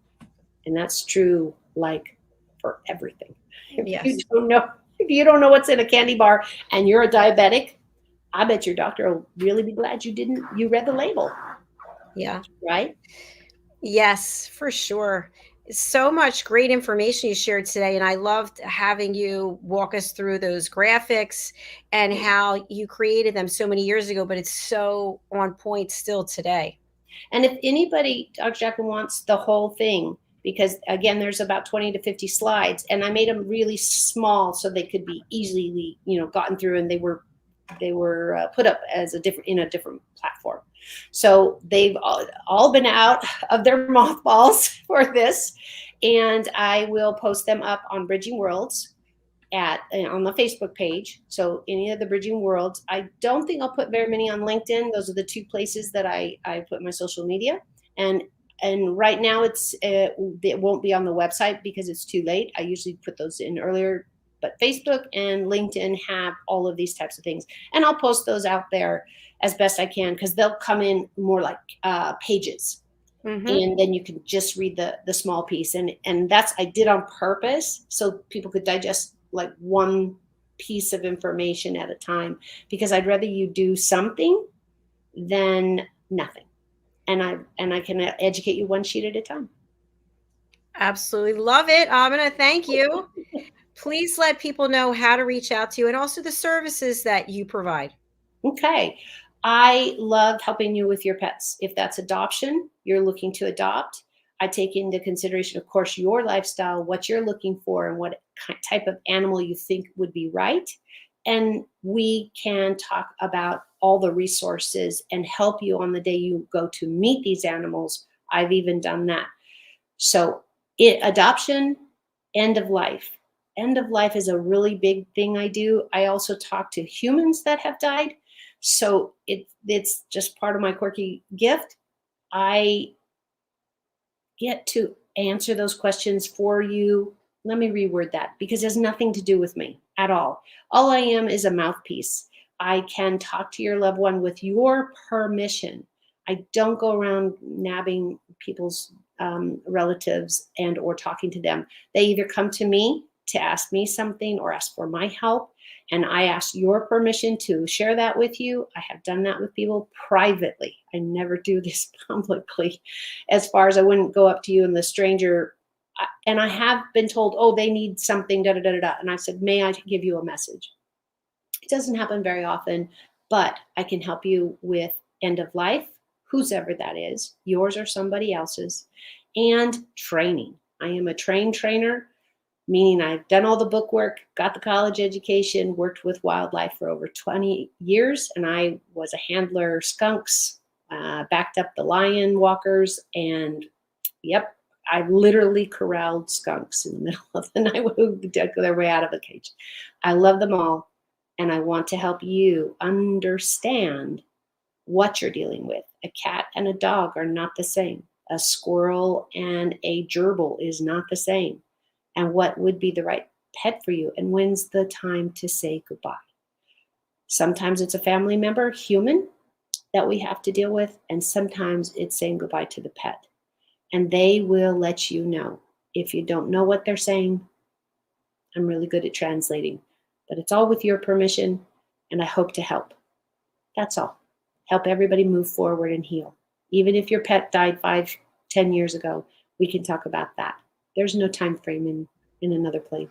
And that's true, like, for everything. Yes. If you don't know what's in a candy bar and you're a diabetic, I bet your doctor will really be glad you read the label. Yeah. Right? Yes, for sure. So much great information you shared today, and I loved having you walk us through those graphics and how you created them so many years ago, but it's so on point still today. And if anybody, Dr. Jacalyn, wants the whole thing, because again, there's about 20 to 50 slides, and I made them really small so they could be easily, gotten through, and they were put up as in a different platform. So they've all been out of their mothballs for this, and I will post them up on Bridging Worlds on the Facebook page. So any of the Bridging Worlds, I don't think I'll put very many on LinkedIn. Those are the 2 places that I put my social media. And right now it won't be on the website because it's too late. I usually put those in earlier, but Facebook and LinkedIn have all of these types of things. And I'll post those out there as best I can because they'll come in more like pages. Mm-hmm. And then you can just read the small piece. And that's, I did on purpose so people could digest like one piece of information at a time, because I'd rather you do something than nothing. And I can educate you one sheet at a time. Absolutely love it, Amina. Thank you. Please let people know how to reach out to you and also the services that you provide. Okay. I love helping you with your pets. If that's adoption, you're looking to adopt, I take into consideration, of course, your lifestyle, what you're looking for, and what type of animal you think would be right. And we can talk about all the resources and help you on the day you go to meet these animals. I've even done that. So adoption, end of life. End of life is a really big thing I do. I also talk to humans that have died. So it's just part of my quirky gift. I get to answer those questions for you. Let me reword that, because it has nothing to do with me at all. All I am is a mouthpiece. I can talk to your loved one with your permission. I don't go around nabbing people's relatives and or talking to them. They either come to me to ask me something or ask for my help, and I ask your permission to share that with you. I have done that with people privately. I never do this publicly, as far as I wouldn't go up to you and the stranger. And I have been told, oh, they need something, da da da da. And I said, may I give you a message? It doesn't happen very often, but I can help you with end of life, whose ever that is, yours or somebody else's, and training. I am a trained trainer, meaning I've done all the book work, got the college education, worked with wildlife for over 20 years, and I was a handler, skunks, backed up the lion walkers, and yep, I literally corralled skunks in the middle of the night who dug their way out of a cage. I love them all, and I want to help you understand what you're dealing with. A cat and a dog are not the same. A squirrel and a gerbil is not the same. And what would be the right pet for you, and when's the time to say goodbye. Sometimes it's a family member, human, that we have to deal with, and sometimes it's saying goodbye to the pet. And they will let you know. If you don't know what they're saying, I'm really good at translating, but it's all with your permission, and I hope to help. That's all. Help everybody move forward and heal. Even if your pet died 5-10 years ago, we can talk about that. There's no time frame in another plane.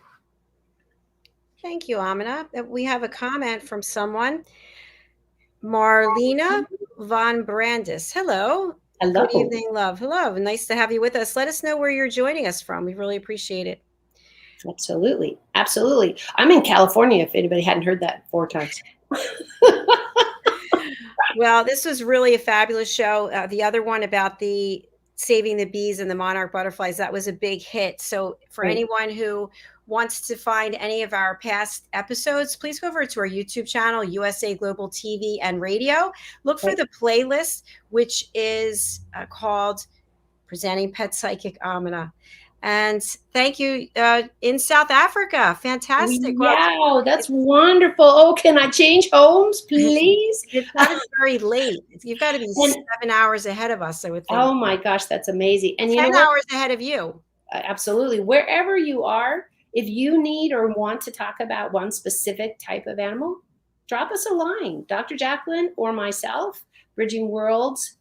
Thank you, Amina. We have a comment from someone. Marlena Von Brandis. Hello. Hello. Good evening, love. Hello. Nice to have you with us. Let us know where you're joining us from. We really appreciate it. Absolutely. Absolutely. I'm in California, if anybody hadn't heard that 4 times. Well, this was really a fabulous show. The other one about the saving the bees and the monarch butterflies, that was a big hit. So for anyone who wants to find any of our past episodes, please go over to our YouTube channel, USA Global TV and Radio. Look for the playlist, which is called Presenting Pet Psychic Amina. And thank you in South Africa. Fantastic. Wow, that's wonderful. Oh, can I change homes, please? It's got to be very late. You've got to be 7 hours ahead of us, I would think. Oh my gosh, that's amazing. And 10 hours ahead of you. Absolutely. Wherever you are, if you need or want to talk about one specific type of animal, drop us a line. Dr. JACALYN or myself, Bridging Worlds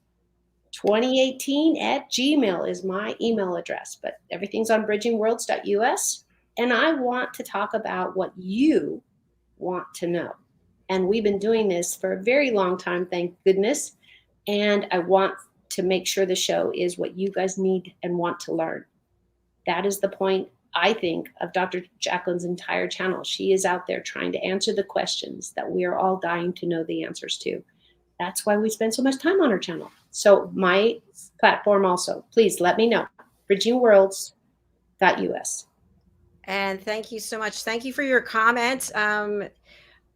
2018@gmail is my email address, but everything's on bridgingworlds.us. And I want to talk about what you want to know. And we've been doing this for a very long time, thank goodness. And I want to make sure the show is what you guys need and want to learn. That is the point, I think, of Dr. JACALYN's entire channel. She is out there trying to answer the questions that we are all dying to know the answers to. That's why we spend so much time on her channel. So my platform also, please let me know, bridgingworlds.us. And thank you so much. Thank you for your comments.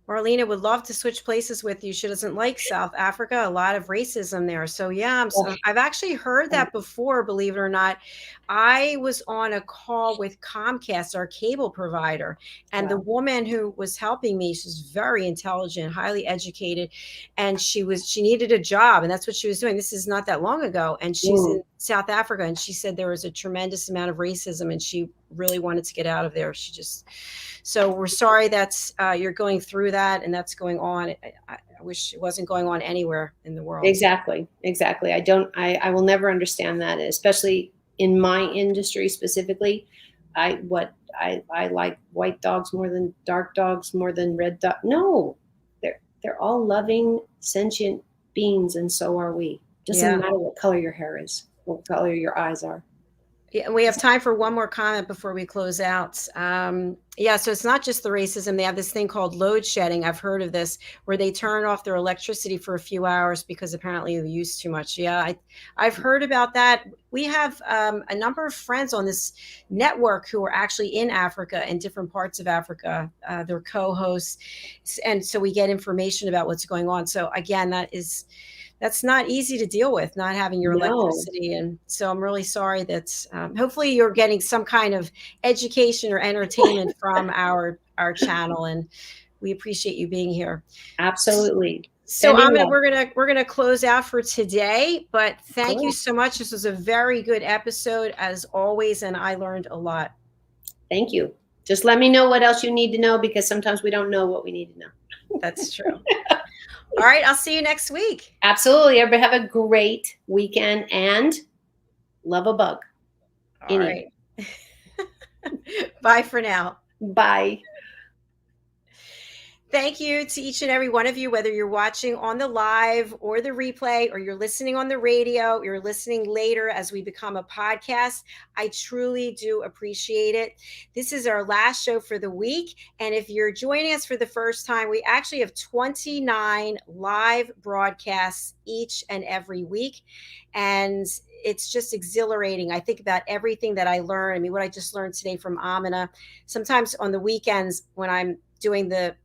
Marlena would love to switch places with you. She doesn't like South Africa, a lot of racism there. So yeah, I've actually heard that before, believe it or not. I was on a call with Comcast, our cable provider, and the woman who was helping me, she's very intelligent, highly educated, and she needed a job, and that's what she was doing. This is not that long ago, and she's in South Africa, and she said there was a tremendous amount of racism, and she really wanted to get out of there. So we're sorry that's you're going through that and that's going on. I wish it wasn't going on anywhere in the world. Exactly. I will never understand that, especially in my industry specifically. I like white dogs more than dark dogs, more than red dog. No, they're all loving, sentient beings, and so are we. Doesn't matter what color your hair is, what color your eyes are. Yeah, we have time for one more comment before we close out. So it's not just the racism. They have this thing called load shedding. I've heard of this, where they turn off their electricity for a few hours because apparently they use too much. Yeah, I've heard about that. We have a number of friends on this network who are actually in Africa, in different parts of Africa. They're co-hosts. And so we get information about what's going on. So again, that's not easy to deal with, not having your electricity. And so I'm really sorry that hopefully you're getting some kind of education or entertainment from our channel. And we appreciate you being here. Absolutely. So we're gonna close out for today, but thank you so much. This was a very good episode as always, and I learned a lot. Thank you. Just let me know what else you need to know, because sometimes we don't know what we need to know. That's true. All right, I'll see you next week. Absolutely. Everybody have a great weekend and love a bug. All right. Bye for now. Bye. Thank you to each and every one of you, whether you're watching on the live or the replay, or you're listening on the radio, you're listening later as we become a podcast. I truly do appreciate it. This is our last show for the week. And if you're joining us for the first time, we actually have 29 live broadcasts each and every week. And it's just exhilarating. I think about everything that I learn. I mean, what I just learned today from Amina. Sometimes on the weekends when I'm doing the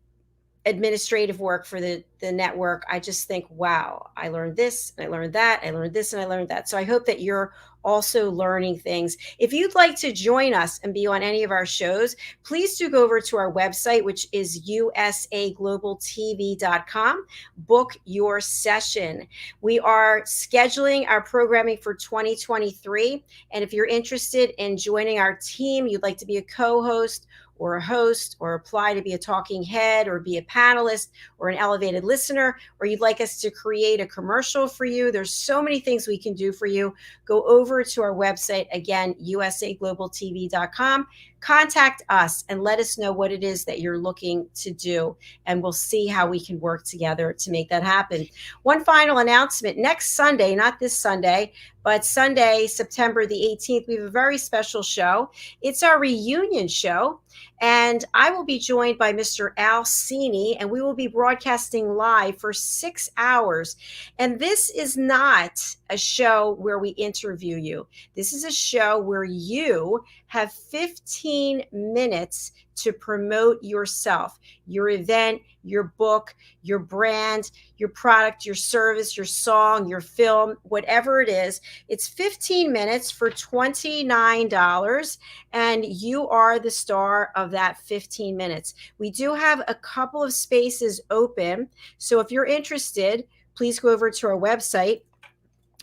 administrative work for the network, I just think, wow, I learned this and I learned that, I learned this and I learned that. So I hope that you're also learning things. If you'd like to join us and be on any of our shows, please do go over to our website, which is usaglobaltv.com. Book your session. We are scheduling our programming for 2023. And if you're interested in joining our team, you'd like to be a co-host or a host, or apply to be a talking head, or be a panelist, or an elevated listener, or you'd like us to create a commercial for you, there's so many things we can do for you. Go over to our website, again, usaglobaltv.com. Contact us and let us know what it is that you're looking to do, and we'll see how we can work together to make that happen. One final announcement. Next Sunday, not this Sunday, but Sunday, September the 18th, we have a very special show. It's our reunion show, and I will be joined by Mr. Al Cini, and we will be broadcasting live for 6 hours. And this is not a show where we interview you. This is a show where you have 15 minutes to promote yourself, your event, your book, your brand, your product, your service, your song, your film, whatever it is. It's 15 minutes for $29, and you are the star of that 15 minutes. We do have a couple of spaces open, so if you're interested, please go over to our website.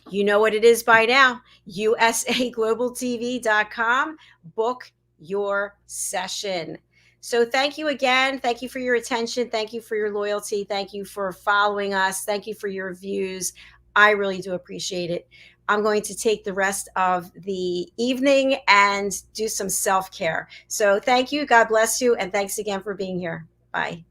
You know what it is by now, usaglobaltv.com. Book your session. So thank you again. Thank you for your attention. Thank you for your loyalty. Thank you for following us. Thank you for your views. I really do appreciate it. I'm going to take the rest of the evening and do some self-care. So thank you. God bless you. And thanks again for being here. Bye.